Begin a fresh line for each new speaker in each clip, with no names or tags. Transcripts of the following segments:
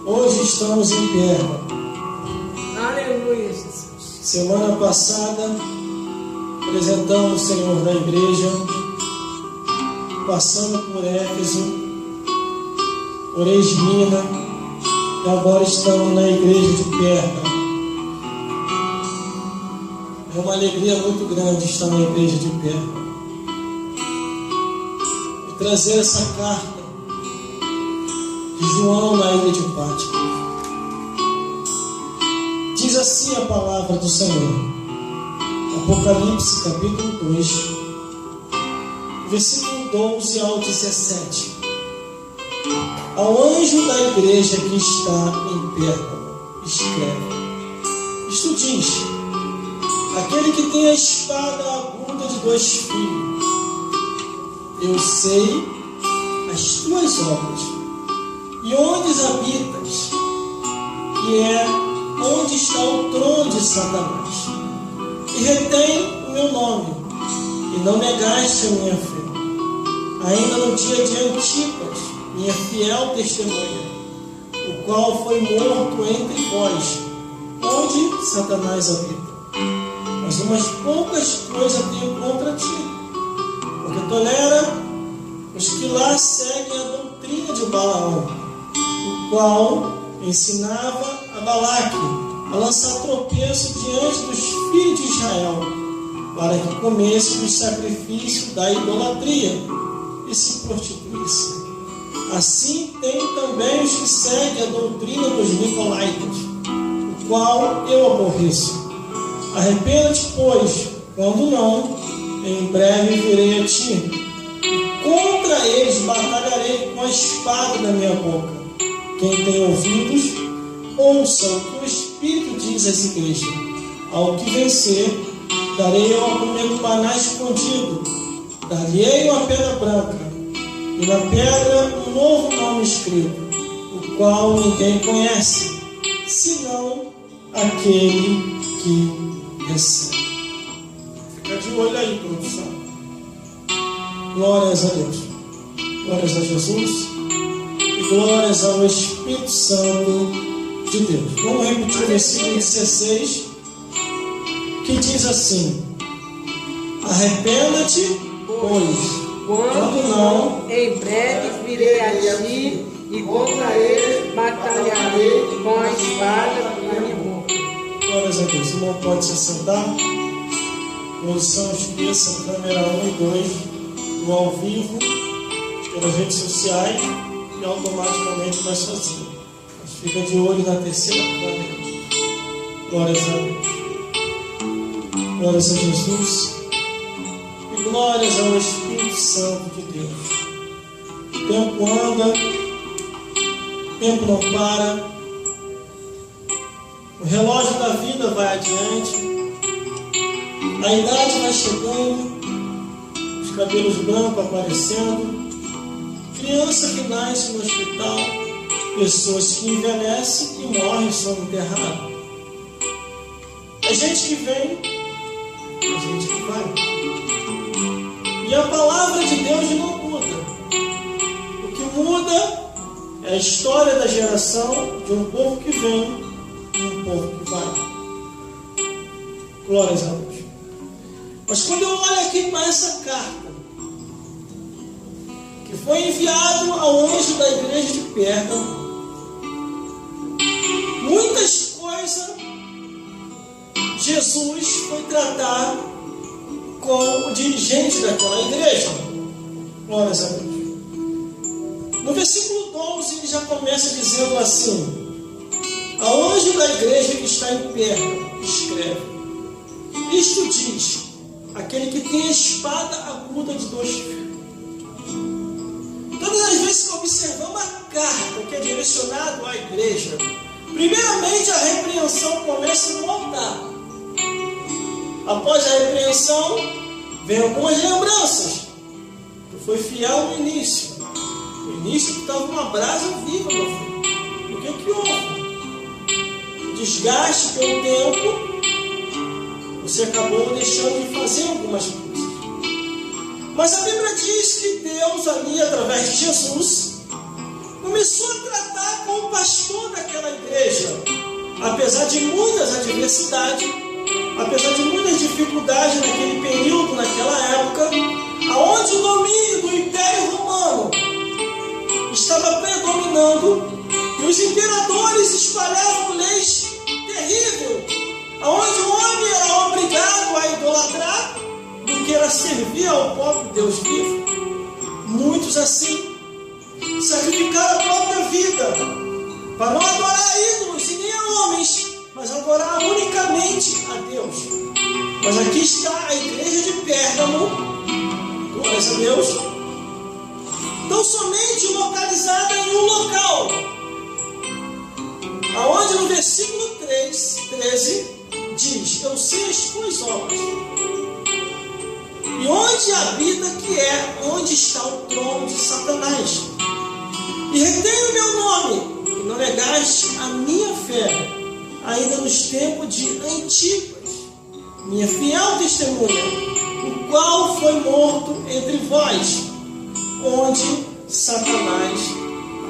Hoje estamos em pé.
Aleluia, Jesus.
Semana passada, apresentamos o Senhor da igreja, passando por Éfeso, por Esmina, e agora estamos na igreja de Perga. É uma alegria muito grande estar na igreja de Perga e trazer essa carta de João na ilha de Patmos. Diz assim a palavra do Senhor, Apocalipse capítulo 2, versículo 12 ao 17. Ao anjo da igreja que está em Pérgamo, escreve: Isto diz: aquele que tem a espada aguda de 2 filhos. Eu sei as tuas obras, e onde habitas, que é onde está o trono de Satanás, e retém o meu nome, e não negaste a minha fé, ainda no dia de Antipas, minha fiel testemunha, o qual foi morto entre vós, onde Satanás habita. Mas umas poucas coisas tenho contra ti, porque tolera os que lá seguem a doutrina de Balaão, o qual ensinava a Balaque a lançar tropeço diante dos filhos de Israel, para que comesse dos sacrifícios da idolatria e se prostituísse. Assim tem também os que seguem a doutrina dos nicolaítas, o qual eu aborreço. Arrependa-te, pois, quando não, em breve virei a ti, e contra eles batalharei com a espada da minha boca. Quem tem ouvidos, ouça o que o Espírito diz às igrejas. Ao que vencer, darei eu a comer do maná escondido, dar-lhe-ei uma pedra branca, e na pedra um novo nome escrito, o qual ninguém conhece, senão aquele que recebe. Fica de olho aí, produção. Glórias a Deus. Glórias a Jesus. E glórias ao Espírito Santo de Deus. Vamos repetir o versículo 16, que diz assim: arrependa-te, pois, quando não,
em breve virei a ti, e contra eles batalharei com a espada da minha boca.
Glórias a Deus. O irmão pode se assentar. Posição esqueça, câmera 1 e 2, no ao vivo, pelas redes sociais, e automaticamente vai sozinho. Mas fica de olho na terceira câmera. Glórias a Deus. Glórias a Jesus. E glórias ao Espírito Santo de Deus. O tempo anda, o tempo não para, o relógio da vida vai adiante, a idade vai chegando, os cabelos brancos aparecendo, criança que nasce no hospital, pessoas que envelhecem e morrem e são enterradas. É gente que vem, é gente que vai. E a palavra de Deus não muda. O que muda é a história da geração de um povo que vem e um povo que vai. Glórias a Deus. Mas quando eu olho aqui para essa carta, que foi enviado ao anjo da igreja de Pérgamo, muitas coisas Jesus foi tratar com o dirigente daquela igreja. Glórias a Deus. No versículo 12 ele já começa dizendo assim: ao anjo da igreja que está em Pérgamo, escreve: isto diz aquele que tem a espada aguda de 2 fios. Todas as vezes que observamos a carta que é direcionada à igreja, primeiramente a repreensão começa no altar. Após a repreensão, vem algumas lembranças. Tu foi fiel no início. No início tu estava uma brasa viva, meu filho. O que houve? Desgaste pelo tempo. Você acabou deixando de fazer algumas coisas. Mas a Bíblia diz que Deus ali, através de Jesus, começou a tratar com o pastor apesar de muitas adversidades, apesar de muitas dificuldades naquele período, naquela época, aonde o domínio do Império Romano estava predominando e os imperadores espalhavam leis terríveis, aonde o homem era obrigado a idolatrar do que era servir ao próprio Deus vivo. Muitos assim sacrificaram a própria vida para não adorar ídolos e nem a homens, mas adorar unicamente a Deus. Mas aqui está a igreja de Pérgamo, glórias a Deus, tão somente localizada em um local, aonde no versículo 13 diz: eu sei as tuas obras, e onde habita, que é onde está o trono de Satanás, e retém o meu nome, e não negaste a minha fé, ainda nos tempos de Antipas, minha fiel testemunha, o qual foi morto entre vós, onde Satanás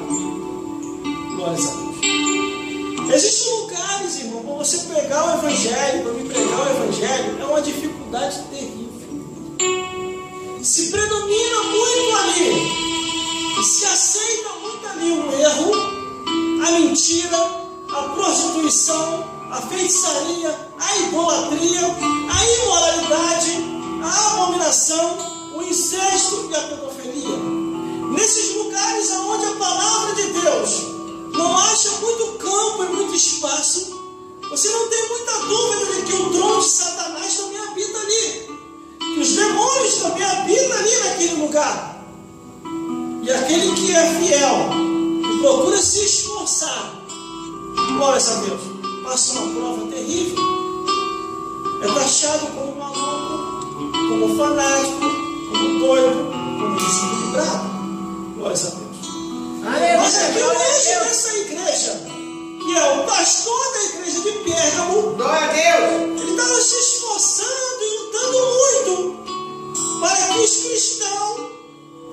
habita. Glórias a Deus. Existem lugares, irmão, para você pregar o Evangelho, para me pregar o Evangelho, é uma dificuldade terrível. Se predomina muito ali, e se aceita muito ali o erro, a mentira, a prostituição, a feitiçaria, a idolatria, a imoralidade, a abominação, o incesto e a pedofilia. Nesses lugares onde a palavra de Deus não acha muito campo e muito espaço, você não tem muita dúvida de que o trono de Satanás também habita ali, que os demônios também habitam ali naquele lugar. E aquele que é fiel e procura se esforçar, glórias a Deus, passa uma prova terrível, é taxado como maluco, como fanático, como doido, como desequilibrado. Glórias a Deus. Mas aqui o anjo dessa igreja, que é o pastor da igreja de Pérgamo,
glória a Deus,
ele estava se esforçando e lutando muito para que os cristãos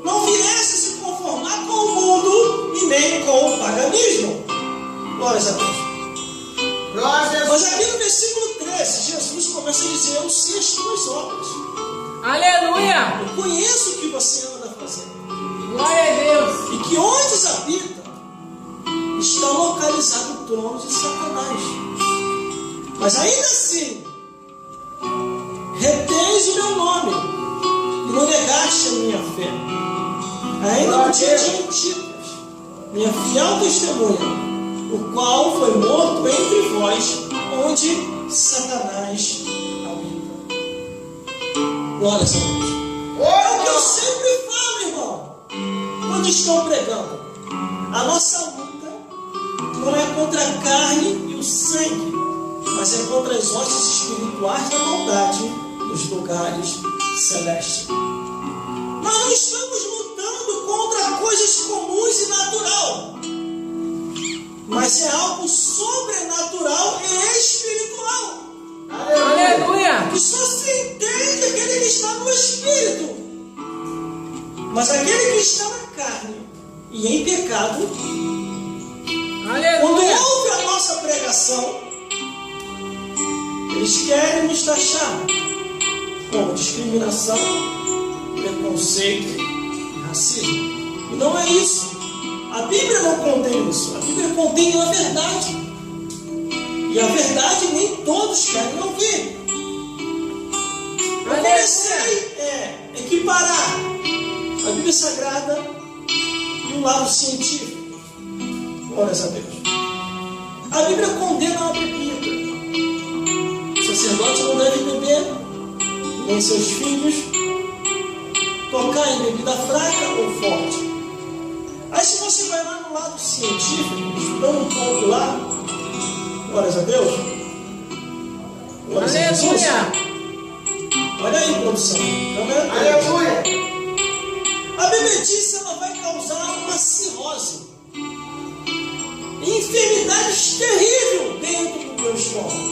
não viessem se conformar com o mundo e nem com o paganismo. Glórias a Deus. Mas aqui no versículo 13, Jesus começa a dizer: eu sei as tuas obras.
aleluia,
Eu conheço o que você anda fazendo.
glória a Deus,
E que onde habita está localizado o trono de Satanás. Mas ainda assim, retens o meu nome e não negaste a minha fé. Ainda no dia de Antipas, minha fiel testemunha, o qual foi morto entre vós, onde Satanás habita. Glória a Deus. É o que eu sempre falo, irmão, quando estou pregando. A nossa luta não é contra a carne e o sangue, mas é contra as hostes espirituais da maldade nos lugares celestes. Nós não estamos lutando contra coisas comuns e natural, mas é algo sobrenatural e espiritual.
aleluia,
Que só se entende aquele que está no espírito. Mas aquele que está na carne e em pecado, quando
aleluia,
ouve a nossa pregação, eles querem nos taxar como discriminação, preconceito e racismo. E não é isso. A Bíblia não contém isso. A Bíblia contém a verdade. E a verdade nem todos querem ouvir. Eu comecei a equiparar a Bíblia Sagrada e o lado científico. Glórias a Deus. A Bíblia condena a bebida. O sacerdote não deve beber, nem seus filhos, tocar em bebida fraca ou forte. Aí se você vai lá no lado científico, estudando um pouco lá, glórias a Deus. Glórias a Jesus. Olha aí, produção.
aleluia,
A bebedice ela vai causar uma cirrose, enfermidades terríveis dentro do teu estômago.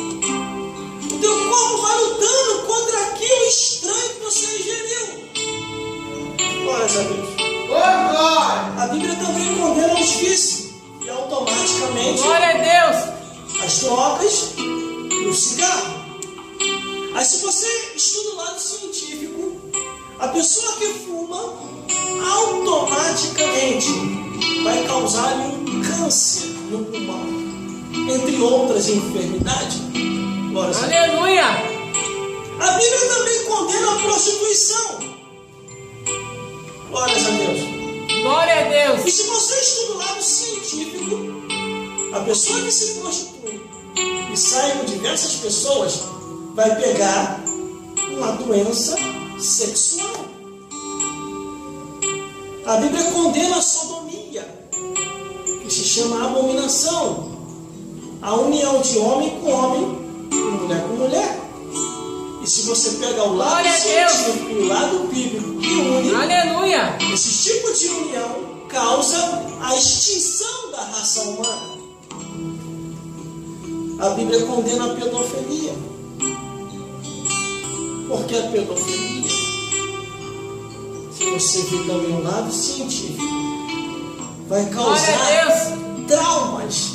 O teu corpo vai lutando contra aquilo estranho que você ingeriu. Glórias a Deus. A Bíblia também condena os vícios e automaticamente
glória a Deus,
a as drogas e o cigarro. Aí se você estuda o lado científico, a pessoa que fuma automaticamente vai causar-lhe um câncer no pulmão, entre outras enfermidades.
Aleluia!
A Bíblia também condena a prostituição. Glórias a Deus.
Glória a Deus.
E se você estuda o lado científico, a pessoa que se prostitui e sai com diversas pessoas vai pegar uma doença sexual. A Bíblia condena a sodomia, que se chama abominação, a união de homem com homem e mulher com mulher. E se você pega o lado científico e o lado bíblico que une,
aleluia,
esse tipo de união causa a extinção da raça humana. A Bíblia condena a pedofilia. Por que a pedofilia? Se você vir também o lado científico, vai causar traumas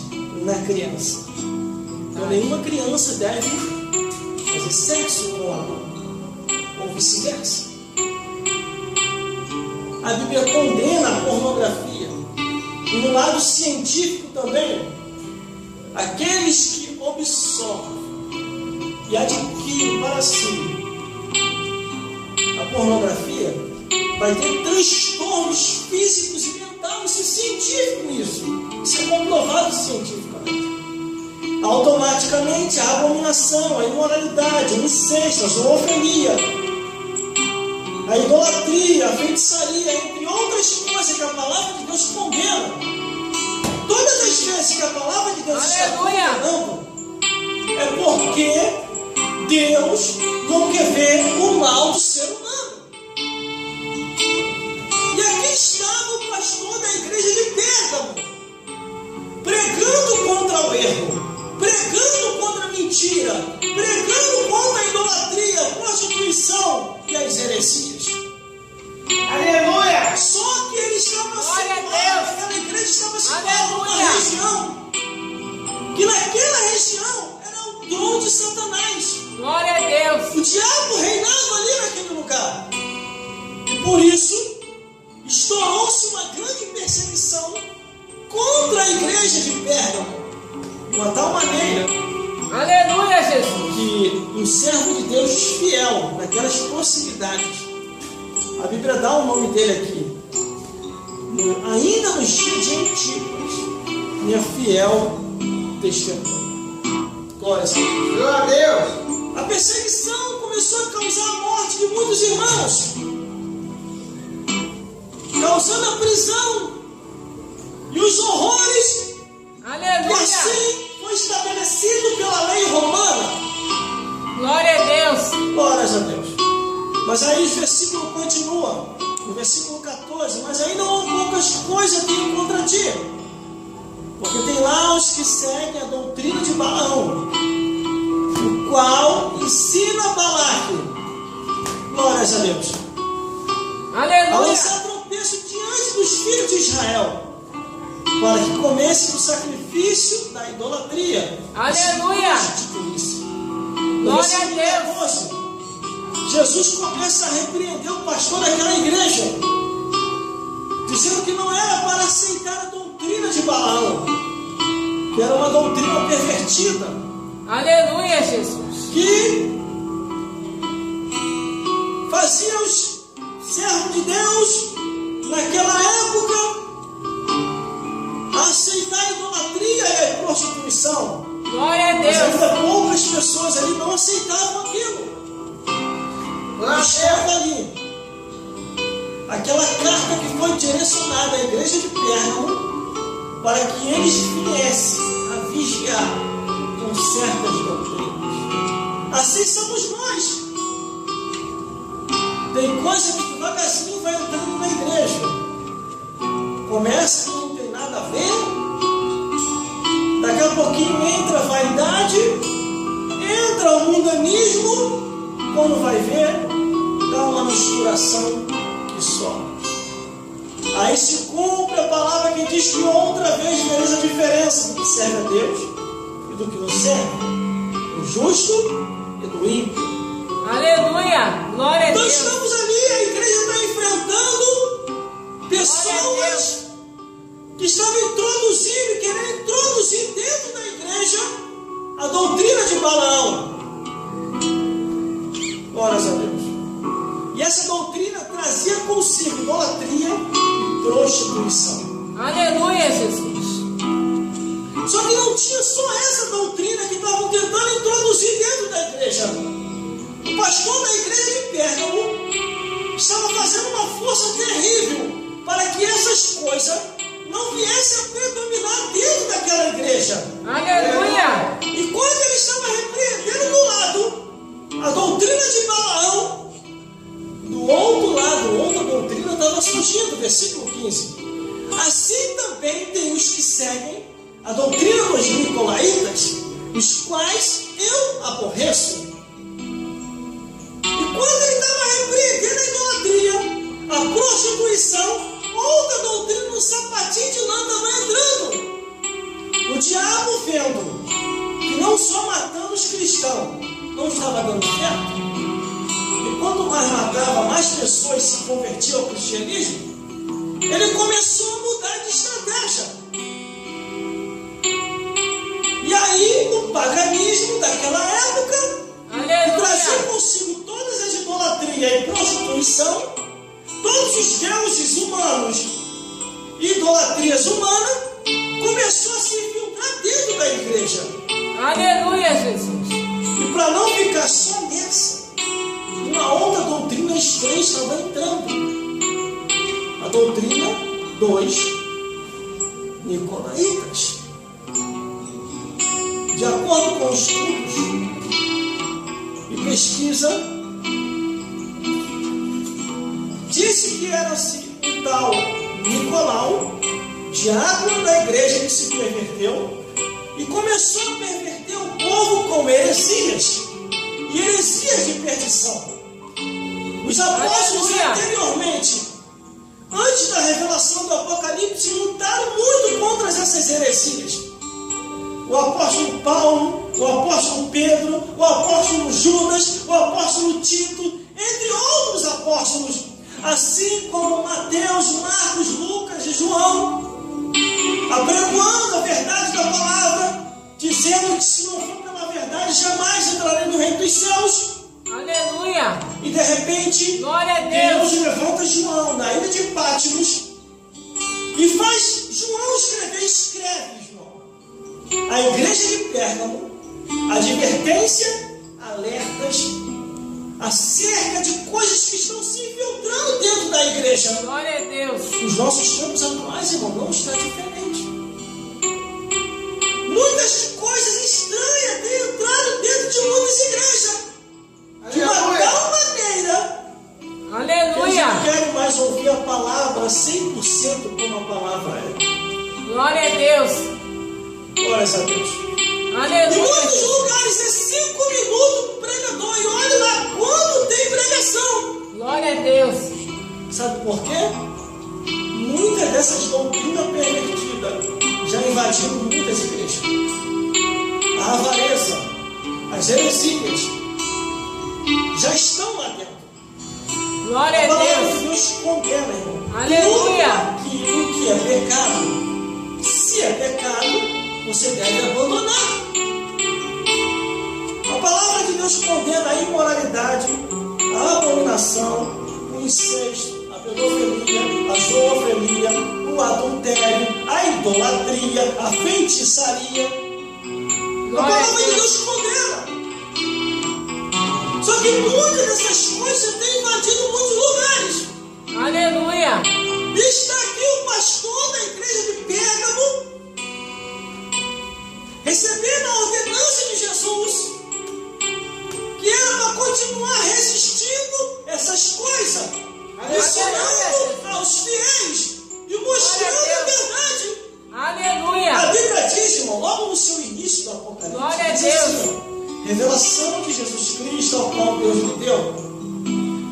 na criança. Então nenhuma criança deve fazer sexo com ou vice-versa. A Bíblia condena a pornografia. E no lado científico também, aqueles que absorvem e adquirem para si a pornografia vai ter transtornos físicos e mentais. Isso é científico, isso é comprovado cientificamente. Automaticamente a abominação, a imoralidade, o incesto, a zoofilia, a idolatria, a feitiçaria, entre outras coisas que a palavra de Deus condena. Todas as vezes que a palavra de Deus está condenando, é porque Deus não quer ver o mal do ser humano. E aqui estava o pastor da igreja de Pérgamo, pregando contra o erro, pregando contra a mentira, pregando contra a idolatria, a prostituição e as heresias. Aleluia! Só que ele estava situado, aquela igreja estava situada numa região, que naquela região era o trono de Satanás.
Glória a Deus!
O diabo reinava ali naquele lugar. E por isso, estourou-se uma grande perseguição contra a igreja de Pérgamo. De uma tal maneira,
aleluia, Jesus,
que um servo de Deus fiel naquelas proximidades, a Bíblia dá o nome dele aqui, ainda nos dias de Antipas, minha fiel testemunha. Glória a Deus. A perseguição começou a causar a morte de muitos irmãos, causando a prisão e os horrores.
Aleluia.
E assim foi estabelecido pela lei romana.
Glória a Deus.
Glórias a Deus. Mas aí o versículo continua, no versículo 14, mas ainda poucas coisas tenho contra ti, porque tem lá os que seguem a doutrina de Balaão, o qual ensina Balaque, glórias a Deus,
aleluia,
a lançar tropeço diante dos filhos de Israel, para que comecem o sacrifício da idolatria.
Aleluia. Glória a Deus.
Jesus começa a repreender o pastor daquela igreja, dizendo que não era para aceitar a doutrina de Balaão, que era uma doutrina pervertida.
Aleluia, Jesus.
Que fazia os servos de Deus naquela época aceitar a idolatria e a prostituição.
Glória a Deus.
Mas ainda poucas pessoas ali não aceitavam aquilo. Estava ali aquela carta que foi direcionada à igreja de Pérgamo para que eles viessem a vigiar com certas doutrinas. Assim somos nós. Tem coisa que devagarzinho vai entrando na igreja, começa que não tem nada a ver, daqui a pouquinho entra a vaidade, entra o mundanismo. Quando vai ver, dá uma misturação que só. Aí se cumpre a palavra que diz que outra vez vereis a diferença do que serve a Deus e e do que não serve, do justo e do ímpio.
Aleluia! Glória a
Então
Deus!
estamos ali, a igreja está enfrentando pessoas que estavam introduzindo e querendo introduzir dentro da igreja a doutrina de Balaão. Glórias a Deus. E essa doutrina trazia consigo idolatria e prostituição.
Aleluia, Jesus!
Só que não tinha só essa doutrina que estavam tentando introduzir dentro da igreja. O pastor da igreja de Pérgamo estava fazendo uma força terrível para que essas coisas não viessem a predominar dentro daquela igreja.
Aleluia!
E quando ele estava repreendendo do lado a doutrina de Balaão, do outro lado, outra doutrina estava surgindo, versículo 15. Assim também tem os que seguem a doutrina dos nicolaítas, os quais eu aborreço. E quando ele estava repreendendo a idolatria, a prostituição, outra doutrina no sapatinho de lã estava entrando. O diabo, vendo que não só matando os cristãos não estava dando certo, e quanto mais matava, mais pessoas se convertiam ao cristianismo, ele começou a mudar de estratégia. E aí o paganismo daquela época, que trazia consigo todas as idolatria e prostituição, todos os deuses humanos e idolatrias humanas, começou a se infiltrar dentro da igreja.
Aleluia, Jesus!
E para não ficar só nessa, uma outra doutrina estranha estava entrando. A doutrina dos nicolaítas. De acordo com estudos e pesquisa, disse que era-se o tal Nicolau, diácono da igreja, que se perverteu e começou a perverter o povo com heresias e heresias de perdição. Os apóstolos anteriormente, antes da revelação do Apocalipse, lutaram muito contra essas heresias. O apóstolo Paulo, o apóstolo Pedro, o apóstolo Judas, o apóstolo Tito, entre outros apóstolos, assim como Mateus, Marcos, Lucas e João, apregoando a verdade da palavra, dizendo que se não for pela verdade, jamais entrarei no reino dos céus.
Aleluia!
E de repente,
glória a Deus,
levanta João na ilha de Patmos e faz João escreve, João, a igreja de Pérgamo, advertência, alertas acerca de coisas que estão se infiltrando dentro da igreja.
Glória a Deus.
Os nossos tempos atuais, irmão, não está diferente. Muitas coisas estranhas têm entrado dentro de muitas igrejas. De uma tal maneira,
aleluia,
eles não querem mais ouvir a palavra 100% como a palavra é.
Glória a Deus.
Glórias a Deus.
Aleluia.
Em muitos lugares é 5 minutos pregador, e olha lá quando tem pregação.
Glória a Deus.
Sabe por quê? Muitas dessas doutrinas pervertidas já invadiram muitas igrejas. A avareza, as heresias já estão lá dentro.
Glória a
palavra
Deus.
de Deus condena, irmão.
Aleluia.
Tudo aquilo que é pecado, se é pecado, você deve abandonar. A palavra de Deus condena a imoralidade, a abominação, o incesto, a pedofilia, a zoofilia, o adultério, a idolatria, a feitiçaria. A palavra de Deus condena. Só que muitas dessas coisas têm invadido muitos lugares.
Aleluia.
E está aqui o pastor da igreja de Pérgamo, recebendo a ordenança de Jesus, que era para continuar resistindo essas coisas, ensinando aos fiéis e mostrando a verdade.
Aleluia.
A Bíblia diz, irmão, logo no seu início do Apocalipse,
glória a
diz
Deus.
assim, revelação de Jesus Cristo, ao qual Deus lhe deu,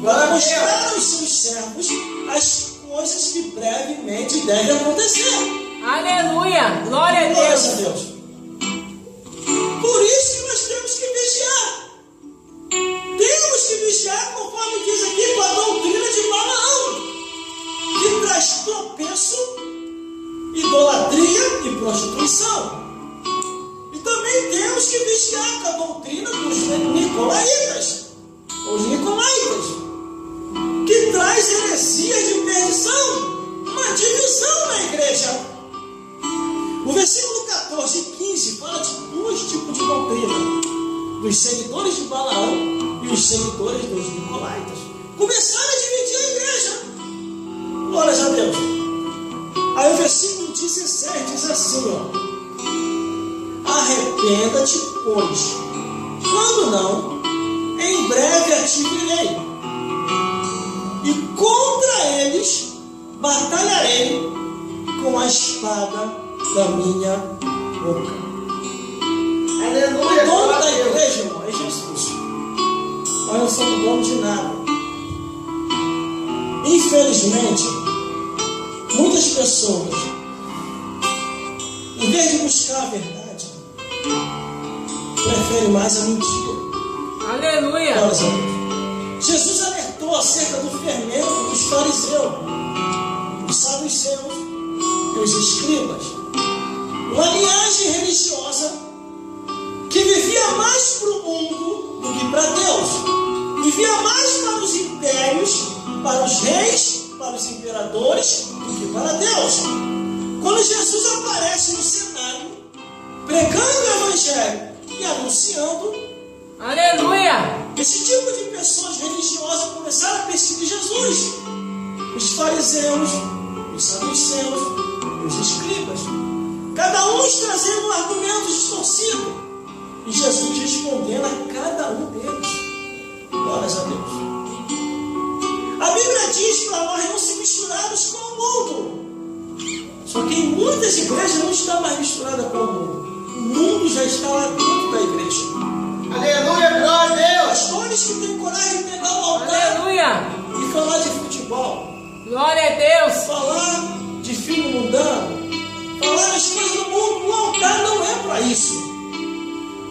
para mostrar aos seus servos as coisas que brevemente devem acontecer.
Aleluia. Glória a
Glórias
Deus.
a Deus. perdição. E também temos que vigiar com a doutrina dos nicolaítas, os nicolaítas, que traz heresias de perdição, uma divisão na igreja. O versículo 14 e 15 fala de dois tipos de doutrina: dos seguidores de Balaão e os seguidores dos nicolaítas. Começaram a dividir a igreja. Glórias a Deus. Aí o versículo 16 diz assim, arrependa-te, pois, quando não, em breve a ti virei, e contra eles batalharei com a espada da minha boca.
Aleluia.
O dono da igreja, irmão, é Jesus. Nós não somos donos de nada. Infelizmente, muitas pessoas, em vez de buscar a verdade, preferem mais a mentira.
Aleluia.
Glórias a Deus. Jesus alertou acerca do fermento dos fariseus, dos saduceus e os escribas, uma linhagem religiosa que vivia mais para o mundo do que para Deus, vivia mais para os impérios, para os reis, para os imperadores, do que para Deus. Quando Jesus aparece no cenário, pregando o Evangelho e anunciando,
aleluia,
esse tipo de pessoas religiosas começaram a perseguir Jesus. Os fariseus, os saduceus e os escribas, cada um trazendo um argumento distorcido, e Jesus respondendo a cada um deles. Glórias a Deus. A Bíblia diz para nós não se misturarmos com o mundo. Só que em muitas igrejas não está mais misturada com o mundo. O mundo já está lá dentro da igreja.
aleluia, glória a Deus,
Pastores que têm coragem de pegar o altar
aleluia,
e falar de futebol,
glória a Deus,
falar de filho mundano, falar as coisas do mundo. O altar não é para isso.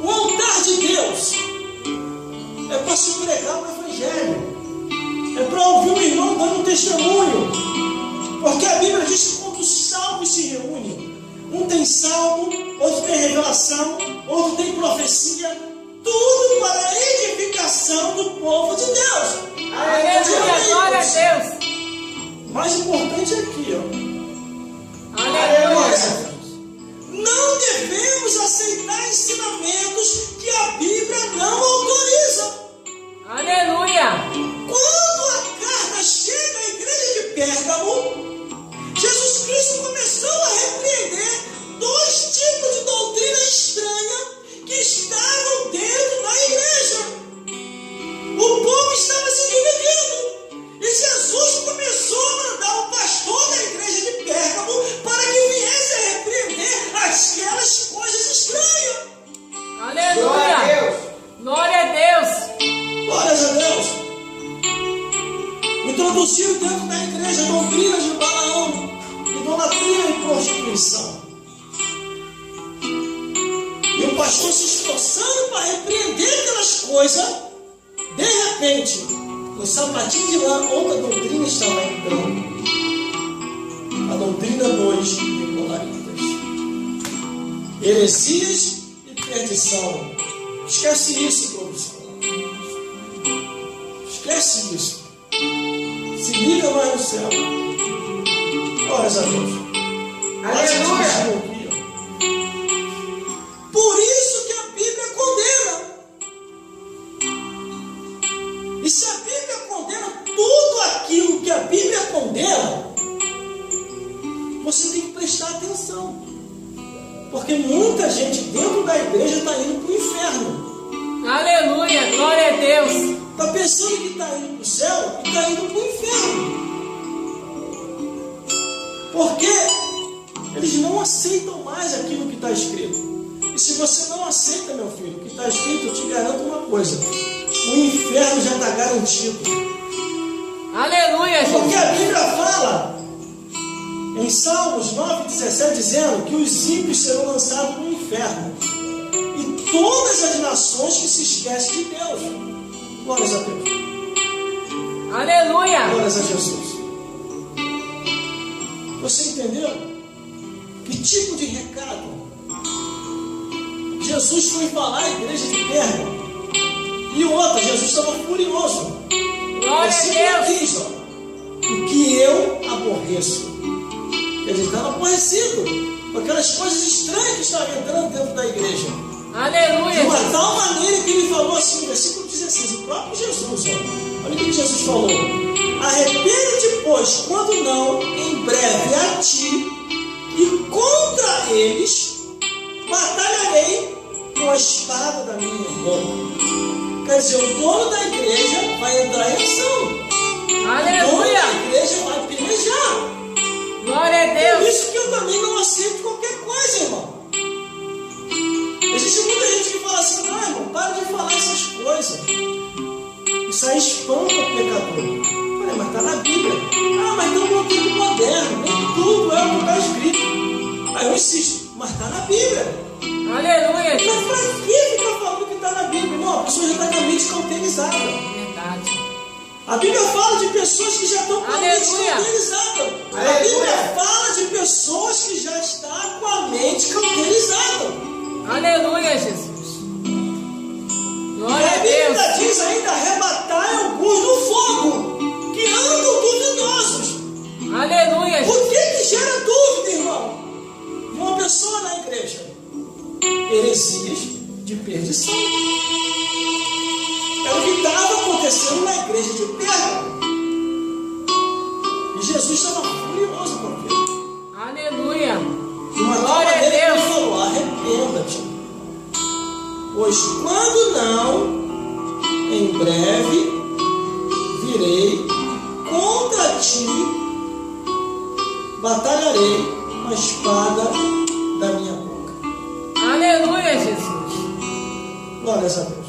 O altar de Deus é para se pregar o Evangelho, é para ouvir o irmão dando testemunho, porque a Bíblia diz que quando os salvos se reúnem, um tem salmo, outro tem revelação, outro tem profecia, tudo para a edificação do povo de Deus.
aleluia, glória a Deus,
O mais importante é aqui, ó.
aleluia,
Não devemos aceitar ensinamentos que a Bíblia não autoriza.
aleluia,
Quando a carta chega à igreja de Pérgamo, Jesus Cristo começou a repreender dois tipos de doutrina estranha que estavam dentro da igreja. O povo estava se dividindo, e Jesus começou a mandar o pastor da igreja de Pérgamo para que viesse a repreender aquelas coisas estranhas.
aleluia, glória a Deus,
Glórias a Deus. Introduziu dentro da igreja doutrinas de Balaão, idolatria e prostituição. E o pastor se esforçando para repreender aquelas coisas, de repente, no sapatinho de lã, outra doutrina estava entrando. A doutrina dos nicolaítas. Heresias e perdição. Esquece isso, produção. Esquece isso. Se liga mais no céu. Glórias a Deus.
aleluia,
Por isso que a Bíblia condena. E se a Bíblia condena tudo aquilo que a Bíblia condena, você tem que prestar atenção. Porque muita gente dentro da igreja está indo para o inferno.
aleluia, glória a Deus,
Está pensando que está indo para o céu e está indo para o inferno. Porque eles não aceitam mais aquilo que está escrito. E se você não aceita, meu filho, o que está escrito, eu te garanto uma coisa: o inferno já está garantido.
aleluia,
Porque
Jesus,
a Bíblia fala em Salmos 9,17, dizendo que os ímpios serão lançados no inferno, e todas as nações que se esquecem de Deus. Glórias a Deus.
aleluia,
Glórias a Jesus. Você entendeu? Que tipo de recado Jesus foi falar à igreja de Pérgamo. E outra, Jesus estava furioso.
Glória a Deus.
Diz, ó, o que eu aborreço. Quer dizer, estava aborrecido com aquelas coisas estranhas que estavam entrando dentro da igreja.
Aleluia.
De uma tal maneira que ele falou assim, versículo 16, o próprio Jesus, ó, olha o que Jesus falou: arrepende-te, pois, quando não, em breve a ti, e contra eles batalharei com a espada da minha boca. Quer dizer, o dono da igreja vai entrar em ação.
Aleluia.
O dono da igreja vai pelejar.
Glória a Deus.
Por isso que eu também não aceito qualquer coisa, irmão. Existe muita gente que fala assim: não, irmão, para de falar essas coisas. Isso aí espanta o pecador. Falei, mas está na Bíblia. Ah, mas tem um tempo moderno. Nem tudo é o que está escrito. Aí eu insisto, mas está na Bíblia.
Aleluia.
Mas para que ficar falando que está na Bíblia? Não, a pessoa já está com a mente cauterizada.
Verdade.
A Bíblia fala de pessoas que já estão com a mente
Aleluia.
cauterizada. A
Aleluia.
Bíblia fala de pessoas que já estão com a mente cauterizada.
Aleluia, Jesus.
E
Glória
a
a
Bíblia
Deus.
diz ainda: arrebatai alguns no fogo, que andam duvidosos.
Aleluia,
Por
Jesus.
que gera dúvida, irmão? De uma pessoa na igreja? Heresias de perdição. É o que estava acontecendo na igreja de Pérgamo. E Jesus estava furioso com aquilo.
Aleluia.
De uma tal
Glória a
maneira que ele
Deus.
falou: arrependa-te, pois quando não, em breve virei contra ti, batalharei com a espada da minha boca.
Aleluia, Jesus.
Glória a Deus.